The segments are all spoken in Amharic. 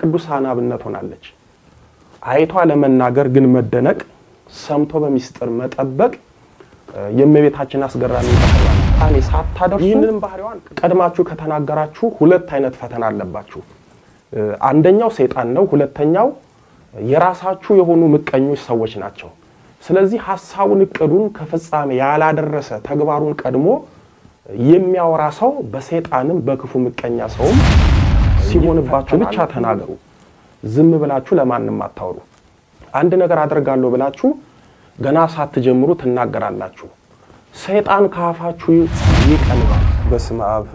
ቅዱሳን አብነት ሆናለች። አይቷ ለመናገር ግን መደነቅ፣ ሰምቶ በሚስጥር መጠበቅ የእመቤታችን አስገራሚ ባህሪ ሳታደርሱ ይህንን ባህሪዋን ቀድማችሁ ከተናገራችሁ ሁለት አይነት ፈተና አለባችሁ። አንደኛው ሰይጣን ነው፣ ሁለተኛው የራሳችሁ የሆኑ ምቀኞች ሰዎች ናቸው። ስለዚህ ሐሳቡን እቅዱን ከፍጻሜ ያላደረሰ ተግባሩን ቀድሞ የሚያወራ ሰው በሰይጣንም በክፉ ምቀኛ ሰውም ሲሆንባችሁ ብቻ ተናገሩ። ዝም ብላችሁ ለማንም አታውሩ። አንድ ነገር አደርጋለሁ ብላችሁ ገና ሳትጀምሩ ትናገራላችሁ። ሰይጣን ከአፋችሁ ይቀልባል። በስመ አብ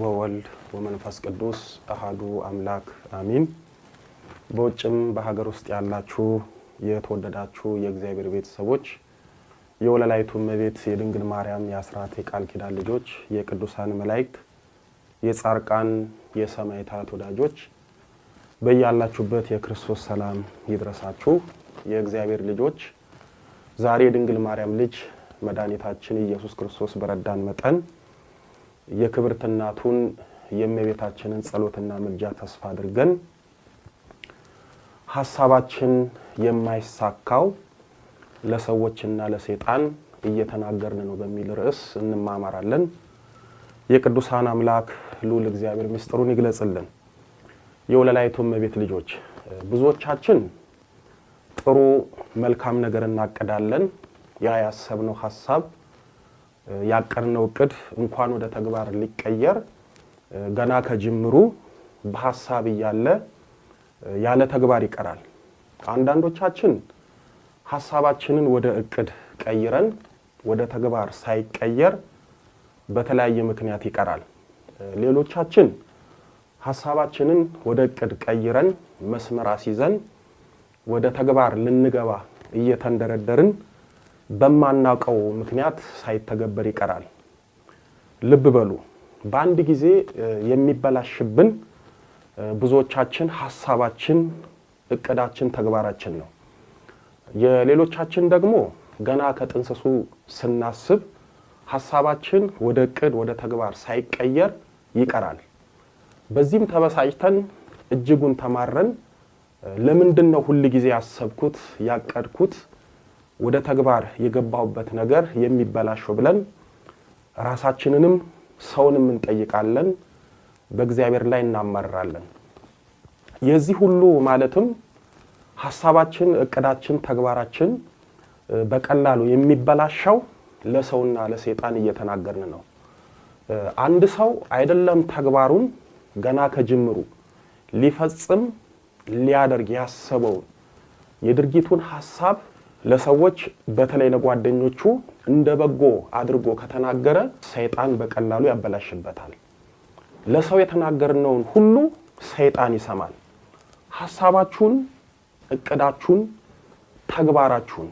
ወወልድ ወመንፈስ ቅዱስ አሐዱ አምላክ አሜን። በውጭም በሀገር ውስጥ ያላችሁ የተወደዳችሁ የእግዚአብሔር ቤተሰቦች የወለላይቱ እመቤት የድንግል ማርያም የአስራት የቃል ኪዳን ልጆች የቅዱሳን መላእክት የጻርቃን የሰማዕታት ወዳጆች በያላችሁበት የክርስቶስ ሰላም ይድረሳችሁ። የእግዚአብሔር ልጆች ዛሬ የድንግል ማርያም ልጅ መድኃኒታችን ኢየሱስ ክርስቶስ በረዳን መጠን የክብርት እናቱን የእመቤታችንን ጸሎትና ምልጃ ተስፋ አድርገን ሐሳባችን የማይሳካው ለሰዎችና ለሰይጣን እየተናገርን ነው በሚል ርዕስ እንማማራለን። የቅዱሳን አምላክ ልዑል እግዚአብሔር ምስጢሩን ይግለጽልን። የወለላይቱ እመቤት ልጆች ብዙዎቻችን ጥሩ መልካም ነገር እናቀዳለን። ያ ያሰብነው ሐሳብ ያቀርነው እቅድ እንኳን ወደ ተግባር ሊቀየር ገና ከጅምሩ በሐሳብ ያለ ተግባር ይቀራል። አንዳንዶቻችን ሐሳባችንን ወደ እቅድ ቀይረን ወደ ተግባር ሳይቀየር በተለያየ ምክንያት ይቀራል። ሌሎቻችን ሐሳባችንን ወደ እቅድ ቀይረን መስመር አስይዘን ወደ ተግባር ልንገባ እየተንደረደርን በማናውቀው ምክንያት ሳይተገበር ይቀራል። ልብ በሉ፣ በአንድ ጊዜ የሚበላሽብን ብዙዎቻችን ሐሳባችን፣ እቅዳችን፣ ተግባራችን ነው። የሌሎቻችን ደግሞ ገና ከጥንስሱ ስናስብ ሐሳባችን ወደ እቅድ ወደ ተግባር ሳይቀየር ይቀራል። በዚህም ተበሳጭተን እጅጉን ተማረን ለምንድነው ሁሉ ጊዜ ያሰብኩት ያቀድኩት ወደ ተግባር የገባውበት ነገር የሚበላሽው ብለን ራሳችንንም ሰውንም እንጠይቃለን፣ በእግዚአብሔር ላይ እናማራለን። የዚህ ሁሉ ማለትም ሐሳባችን፣ እቅዳችን፣ ተግባራችን በቀላሉ የሚበላሸው ለሰውና ለሰይጣን እየተናገርን ነው። አንድ ሰው አይደለም ተግባሩን ገና ከጅምሩ ሊፈጽም ሊያደርግ ያሰበው የድርጊቱን ሐሳብ ለሰዎች በተለይ ለጓደኞቹ እንደ በጎ አድርጎ ከተናገረ ሰይጣን በቀላሉ ያበላሽበታል። ለሰው የተናገርነውን ሁሉ ሰይጣን ይሰማል። ሐሳባችሁን፣ እቅዳችሁን፣ ተግባራችሁን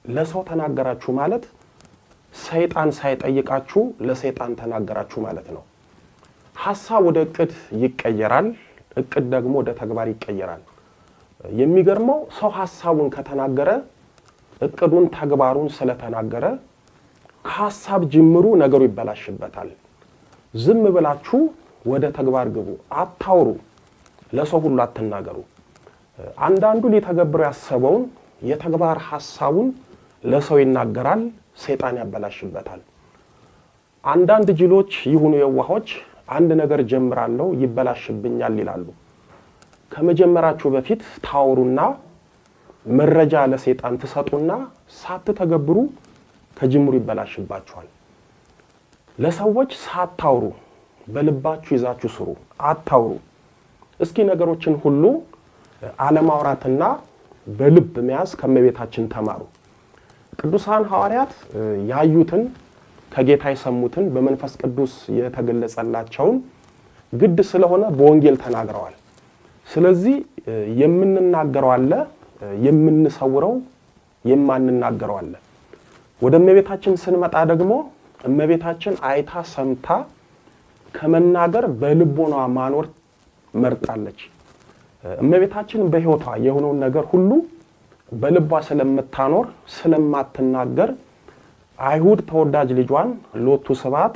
ለሰው ተናገራችሁ ማለት ሰይጣን ሳይጠይቃችሁ ለሰይጣን ተናገራችሁ ማለት ነው። ሐሳብ ወደ እቅድ ይቀየራል፣ እቅድ ደግሞ ወደ ተግባር ይቀየራል። የሚገርመው ሰው ሐሳቡን ከተናገረ እቅዱን ተግባሩን ስለተናገረ ከሐሳብ ጅምሩ ነገሩ ይበላሽበታል። ዝም ብላችሁ ወደ ተግባር ግቡ፣ አታውሩ፣ ለሰው ሁሉ አትናገሩ። አንዳንዱ ሊተገብረው ያሰበውን የተግባር ሐሳቡን ለሰው ይናገራል፣ ሰይጣን ያበላሽበታል። አንዳንድ ጅሎች ይሁኑ የዋሆች አንድ ነገር ጀምራለሁ ይበላሽብኛል ይላሉ። ከመጀመራችሁ በፊት ታውሩና መረጃ ለሰይጣን ትሰጡና ሳትተገብሩ ከጅምሩ ይበላሽባችኋል። ለሰዎች ሳታውሩ በልባችሁ ይዛችሁ ስሩ፣ አታውሩ። እስኪ ነገሮችን ሁሉ አለማውራትና በልብ መያዝ ከመቤታችን ተማሩ። ቅዱሳን ሐዋርያት ያዩትን ከጌታ የሰሙትን በመንፈስ ቅዱስ የተገለጸላቸውን ግድ ስለሆነ በወንጌል ተናግረዋል። ስለዚህ የምንናገረው አለ፣ የምንሰውረው የማንናገረው አለ። ወደ እመቤታችን ስንመጣ ደግሞ እመቤታችን አይታ ሰምታ ከመናገር በልቦና ማኖር መርጣለች። እመቤታችን በሕይወቷ የሆነውን ነገር ሁሉ በልቧ ስለምታኖር ስለማትናገር አይሁድ ተወዳጅ ልጇን ሎቱ ስብሐት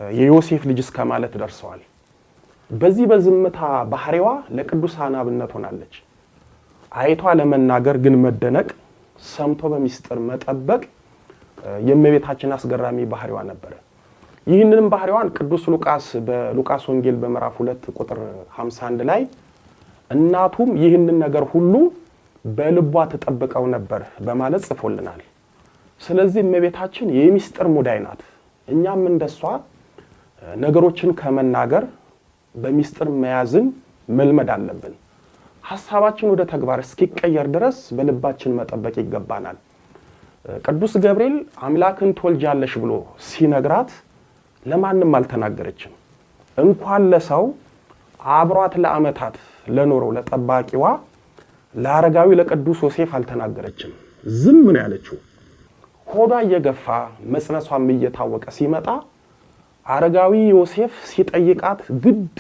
የዮሴፍ ልጅ እስከ ማለት ደርሰዋል። በዚህ በዝምታ ባህሪዋ ለቅዱሳን አብነት ሆናለች። አይቷ ለመናገር ግን መደነቅ፣ ሰምቶ በሚስጥር መጠበቅ የእመቤታችን አስገራሚ ባህሪዋ ነበር። ይህንንም ባህሪዋን ቅዱስ ሉቃስ በሉቃስ ወንጌል በምዕራፍ 2 ቁጥር 51 ላይ እናቱም ይህንን ነገር ሁሉ በልቧ ተጠብቀው ነበር በማለት ጽፎልናል። ስለዚህ እመቤታችን የሚስጥር ሙዳይ ናት። እኛም እንደሷ ነገሮችን ከመናገር በሚስጥር መያዝን መልመድ አለብን። ሐሳባችን ወደ ተግባር እስኪቀየር ድረስ በልባችን መጠበቅ ይገባናል። ቅዱስ ገብርኤል አምላክን ትወልጃለሽ ብሎ ሲነግራት ለማንም አልተናገረችም። እንኳን ለሰው አብሯት ለዓመታት ለኖረው ለጠባቂዋ ለአረጋዊ ለቅዱስ ዮሴፍ አልተናገረችም። ዝም ነው ያለችው። ሆዷ እየገፋ መጽነሷም እየታወቀ ሲመጣ አረጋዊ ዮሴፍ ሲጠይቃት ግድ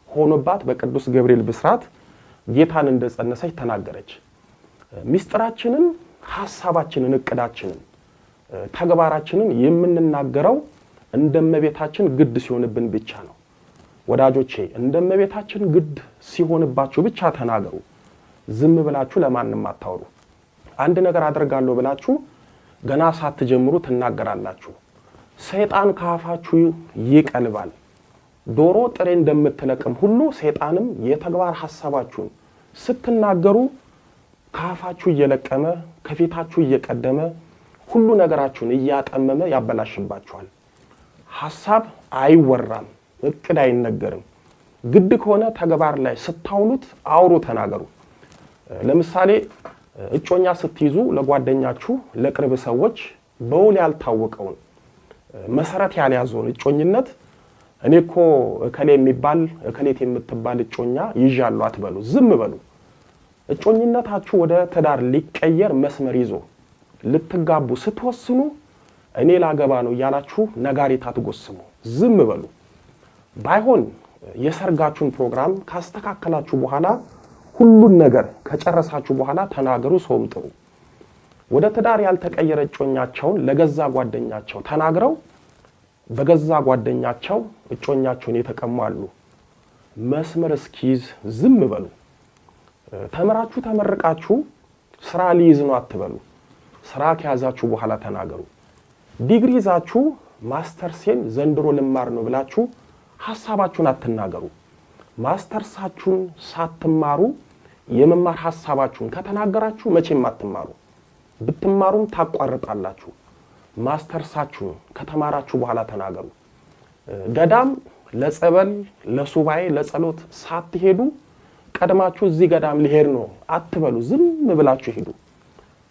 ሆኖባት በቅዱስ ገብርኤል ብስራት ጌታን እንደጸነሰች ተናገረች። ሚስጥራችንን፣ ሐሳባችንን፣ እቅዳችንን፣ ተግባራችንን የምንናገረው እንደመቤታችን ግድ ሲሆንብን ብቻ ነው። ወዳጆቼ እንደመቤታችን ግድ ሲሆንባችሁ ብቻ ተናገሩ። ዝም ብላችሁ ለማንም አታውሩ። አንድ ነገር አደርጋለሁ ብላችሁ ገና ሳትጀምሩ ትናገራላችሁ። ሰይጣን ከአፋችሁ ይቀልባል። ዶሮ ጥሬ እንደምትለቅም ሁሉ ሰይጣንም የተግባር ሐሳባችሁን ስትናገሩ ከአፋችሁ እየለቀመ ከፊታችሁ እየቀደመ ሁሉ ነገራችሁን እያጠመመ ያበላሽባችኋል። ሐሳብ አይወራም፣ እቅድ አይነገርም። ግድ ከሆነ ተግባር ላይ ስታውሉት አውሩ፣ ተናገሩ። ለምሳሌ እጮኛ ስትይዙ ለጓደኛችሁ ለቅርብ ሰዎች በውል ያልታወቀውን መሰረት ያልያዘውን እጮኝነት እኔኮ እከሌ የሚባል እከሌት የምትባል እጮኛ ይዣለሁ አትበሉ፣ ዝም በሉ። እጮኝነታችሁ ወደ ትዳር ሊቀየር መስመር ይዞ ልትጋቡ ስትወስኑ እኔ ላገባ ነው እያላችሁ ነጋሪት አትጎስሙ፣ ዝም በሉ። ባይሆን የሰርጋችሁን ፕሮግራም ካስተካከላችሁ በኋላ ሁሉን ነገር ከጨረሳችሁ በኋላ ተናገሩ፣ ሰውም ጥሩ። ወደ ትዳር ያልተቀየረ እጮኛቸውን ለገዛ ጓደኛቸው ተናግረው በገዛ ጓደኛቸው እጮኛቸውን የተቀማሉ። መስመር እስኪይዝ ዝም በሉ። ተመራችሁ ተመርቃችሁ ስራ ሊይዝ ነው አትበሉ። ስራ ከያዛችሁ በኋላ ተናገሩ። ዲግሪ ይዛችሁ ማስተርሴን ዘንድሮ ልማር ነው ብላችሁ ሐሳባችሁን አትናገሩ። ማስተርሳችሁን ሳትማሩ የመማር ሐሳባችሁን ከተናገራችሁ መቼም አትማሩ። ብትማሩም ታቋርጣላችሁ። ማስተርሳችሁን ከተማራችሁ በኋላ ተናገሩ። ገዳም ለጸበል፣ ለሱባኤ፣ ለጸሎት ሳትሄዱ ቀድማችሁ እዚህ ገዳም ሊሄድ ነው አትበሉ። ዝም ብላችሁ ሄዱ።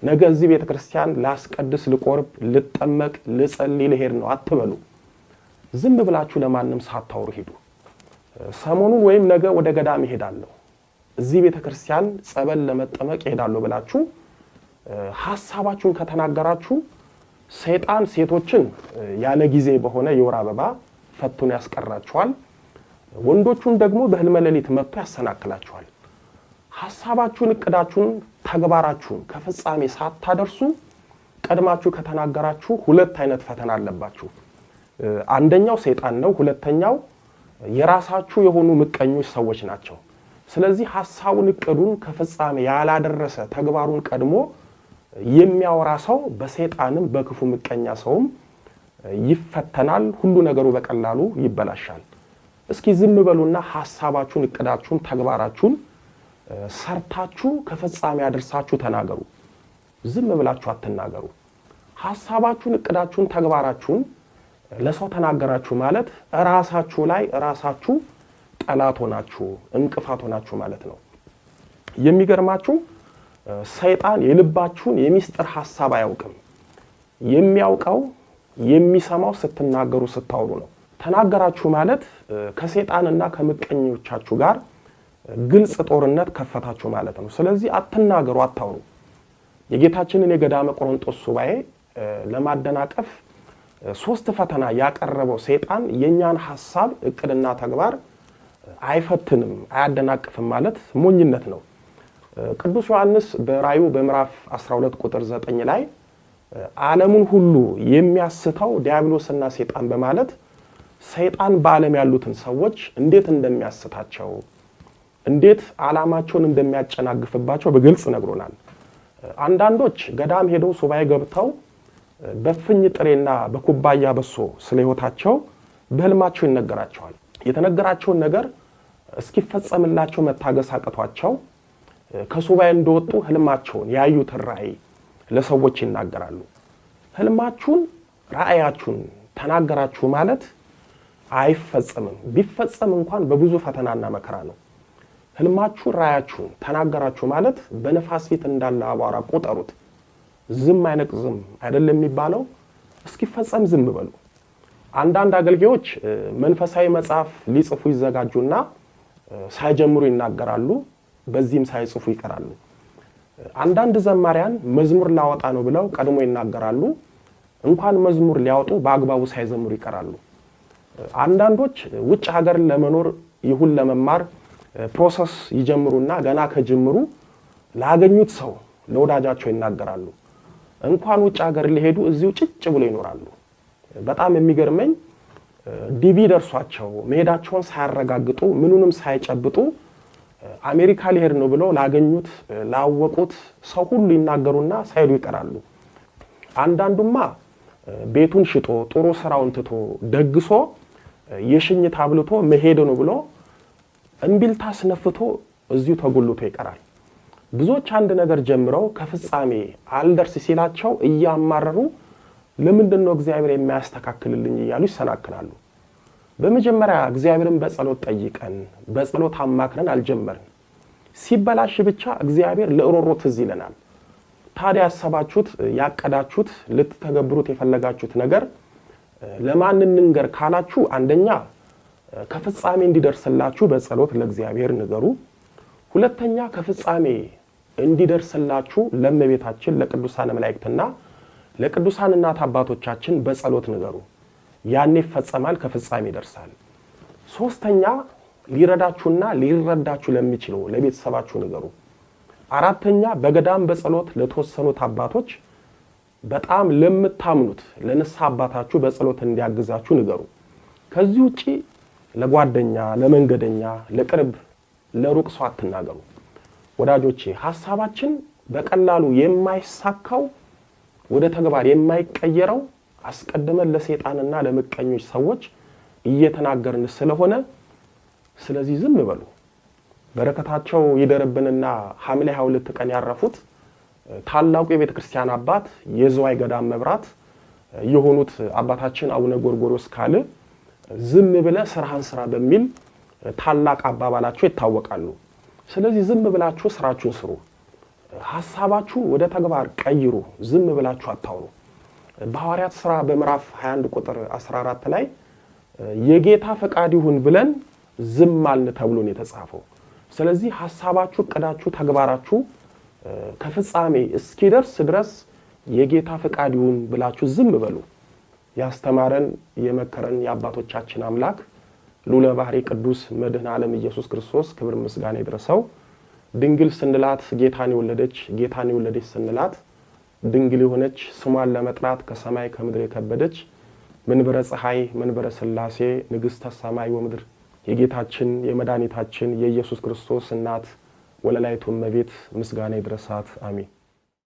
ነገ እዚህ ቤተክርስቲያን ላስቀድስ፣ ልቆርብ፣ ልጠመቅ፣ ልጸልይ ልሄድ ነው አትበሉ። ዝም ብላችሁ ለማንም ሳታወሩ ሄዱ። ሰሞኑን ወይም ነገ ወደ ገዳም እሄዳለሁ፣ እዚህ ቤተክርስቲያን ጸበል ለመጠመቅ እሄዳለሁ ብላችሁ ሐሳባችሁን ከተናገራችሁ ሰይጣን ሴቶችን ያለ ጊዜ በሆነ የወር አበባ ፈቱን ያስቀራችኋል። ወንዶቹን ደግሞ በህልመ ሌሊት መጥቶ ያሰናክላችኋል። ሐሳባችሁን፣ እቅዳችሁን፣ ተግባራችሁን ከፍጻሜ ሳታደርሱ ቀድማችሁ ከተናገራችሁ ሁለት አይነት ፈተና አለባችሁ። አንደኛው ሰይጣን ነው፣ ሁለተኛው የራሳችሁ የሆኑ ምቀኞች ሰዎች ናቸው። ስለዚህ ሐሳቡን፣ እቅዱን ከፍጻሜ ያላደረሰ ተግባሩን ቀድሞ የሚያወራ ሰው በሰይጣንም በክፉ ምቀኛ ሰውም ይፈተናል። ሁሉ ነገሩ በቀላሉ ይበላሻል። እስኪ ዝም በሉና ሐሳባችሁን፣ እቅዳችሁን፣ ተግባራችሁን ሰርታችሁ ከፍጻሜ ያደርሳችሁ ተናገሩ። ዝም ብላችሁ አትናገሩ። ሐሳባችሁን፣ እቅዳችሁን፣ ተግባራችሁን ለሰው ተናገራችሁ ማለት ራሳችሁ ላይ ራሳችሁ ጠላት ሆናችሁ እንቅፋት ሆናችሁ ማለት ነው። የሚገርማችሁ ሰይጣን የልባችሁን የሚስጥር ሐሳብ አያውቅም። የሚያውቀው የሚሰማው ስትናገሩ ስታወሩ ነው። ተናገራችሁ ማለት ከሰይጣንና ከምቀኞቻችሁ ጋር ግልጽ ጦርነት ከፈታችሁ ማለት ነው። ስለዚህ አትናገሩ፣ አታውሩ። የጌታችንን የገዳመ ቆሮንጦስ ሱባኤ ለማደናቀፍ 3 ፈተና ያቀረበው ሰይጣን የኛን ሐሳብ፣ እቅድና ተግባር አይፈትንም፣ አያደናቅፍም ማለት ሞኝነት ነው። ቅዱስ ዮሐንስ በራእዩ በምዕራፍ 12 ቁጥር 9 ላይ ዓለሙን ሁሉ የሚያስተው ዲያብሎስና ሰይጣን በማለት ሰይጣን በዓለም ያሉትን ሰዎች እንዴት እንደሚያስታቸው እንዴት ዓላማቸውን እንደሚያጨናግፍባቸው በግልጽ ነግሮናል። አንዳንዶች ገዳም ሄደው ሱባኤ ገብተው በፍኝ ጥሬና በኩባያ በሶ ስለ ሕይወታቸው በህልማቸው ይነገራቸዋል። የተነገራቸውን ነገር እስኪፈጸምላቸው መታገስ አቅቷቸው ከሱባኤ እንደወጡ ህልማቸውን ያዩት ራእይ ለሰዎች ይናገራሉ። ህልማችሁን ራእያችሁን ተናገራችሁ ማለት አይፈጸምም። ቢፈጸም እንኳን በብዙ ፈተናና መከራ ነው። ህልማችሁን ራእያችሁን ተናገራችሁ ማለት በነፋስ ፊት እንዳለ አቧራ ቆጠሩት። ዝም አይነቅዝም አይደለም የሚባለው። እስኪፈጸም ዝም በሉ። አንዳንድ አገልጋዮች መንፈሳዊ መጽሐፍ ሊጽፉ ይዘጋጁና ሳይጀምሩ ይናገራሉ፣ በዚህም ሳይጽፉ ይቀራሉ። አንዳንድ ዘማሪያን መዝሙር ላወጣ ነው ብለው ቀድሞ ይናገራሉ፣ እንኳን መዝሙር ሊያወጡ በአግባቡ ሳይዘምሩ ይቀራሉ። አንዳንዶች ውጭ ሀገር ለመኖር ይሁን ለመማር ፕሮሰስ ይጀምሩና ገና ከጅምሩ ላገኙት ሰው ለወዳጃቸው ይናገራሉ። እንኳን ውጭ ሀገር ሊሄዱ እዚሁ ጭጭ ብሎ ይኖራሉ። በጣም የሚገርመኝ ዲቪ ደርሷቸው መሄዳቸውን ሳያረጋግጡ ምኑንም ሳይጨብጡ አሜሪካ ሊሄድ ነው ብለው ላገኙት ላወቁት ሰው ሁሉ ይናገሩና ሳይሉ ይቀራሉ። አንዳንዱማ ቤቱን ሽጦ ጥሩ ስራውን ትቶ ደግሶ የሽኝት አብልቶ መሄድ ነው ብሎ እንቢልታ አስነፍቶ እዚሁ ተጎልቶ ይቀራል። ብዙዎች አንድ ነገር ጀምረው ከፍጻሜ አልደርስ ሲላቸው እያማረሩ ለምንድን ነው እግዚአብሔር የሚያስተካክልልኝ እያሉ ይሰናክላሉ። በመጀመሪያ እግዚአብሔርን በጸሎት ጠይቀን በጸሎት አማክረን አልጀመርን። ሲበላሽ ብቻ እግዚአብሔር ለእሮሮ ትዝ ይለናል። ታዲያ ያሰባችሁት ያቀዳችሁት ልትተገብሩት የፈለጋችሁት ነገር ለማን እንንገር ካላችሁ አንደኛ ከፍጻሜ እንዲደርስላችሁ በጸሎት ለእግዚአብሔር ንገሩ። ሁለተኛ ከፍጻሜ እንዲደርስላችሁ ለእመቤታችን ለቅዱሳን መላእክትና ለቅዱሳን እናት አባቶቻችን በጸሎት ንገሩ። ያኔ ይፈጸማል፣ ከፍጻሜ ይደርሳል። ሶስተኛ ሊረዳችሁና ሊረዳችሁ ለሚችለው ለቤተሰባችሁ ንገሩ። አራተኛ በገዳም በጸሎት ለተወሰኑት አባቶች በጣም ለምታምኑት ለንስሐ አባታችሁ በጸሎት እንዲያግዛችሁ ንገሩ። ከዚህ ውጪ ለጓደኛ ለመንገደኛ ለቅርብ ለሩቅ ሰው አትናገሩ። ወዳጆቼ ሐሳባችን በቀላሉ የማይሳካው ወደ ተግባር የማይቀየረው አስቀድመን ለሰይጣንና ለምቀኞች ሰዎች እየተናገርን ስለሆነ ስለዚህ ዝም በሉ። በረከታቸው ይደርብንና ሐምሌ 22 ቀን ያረፉት ታላቁ የቤተ ክርስቲያን አባት የዝዋይ ገዳም መብራት የሆኑት አባታችን አቡነ ጎርጎርዮስ ካለ ዝም ብለ ስራህን ስራ በሚል ታላቅ አባባላቸው ይታወቃሉ። ስለዚህ ዝም ብላችሁ ስራችሁን ስሩ። ሐሳባችሁን ወደ ተግባር ቀይሩ። ዝም ብላችሁ አታውሩ። በሐዋርያት ሥራ በምዕራፍ 21 ቁጥር 14 ላይ የጌታ ፈቃድ ይሁን ብለን ዝም አልን ተብሎ ነው የተጻፈው። ስለዚህ ሐሳባችሁ፣ እቅዳችሁ፣ ተግባራችሁ ከፍጻሜ እስኪደርስ ድረስ የጌታ ፈቃድ ይሁን ብላችሁ ዝም በሉ። ያስተማረን የመከረን የአባቶቻችን አምላክ ልዑለ ባሕርይ ቅዱስ መድኃኔ ዓለም ኢየሱስ ክርስቶስ ክብር ምስጋና ይድረሰው። ድንግል ስንላት ጌታን የወለደች ስንላት ድንግል የሆነች ስሟን ለመጥራት ከሰማይ ከምድር የከበደች መንበረ ፀሐይ መንበረ ሥላሴ ንግሥተ ሰማይ ወምድር የጌታችን የመድኃኒታችን የኢየሱስ ክርስቶስ እናት ወለላይቱ እመቤት ምስጋና ይድረሳት። አሜን።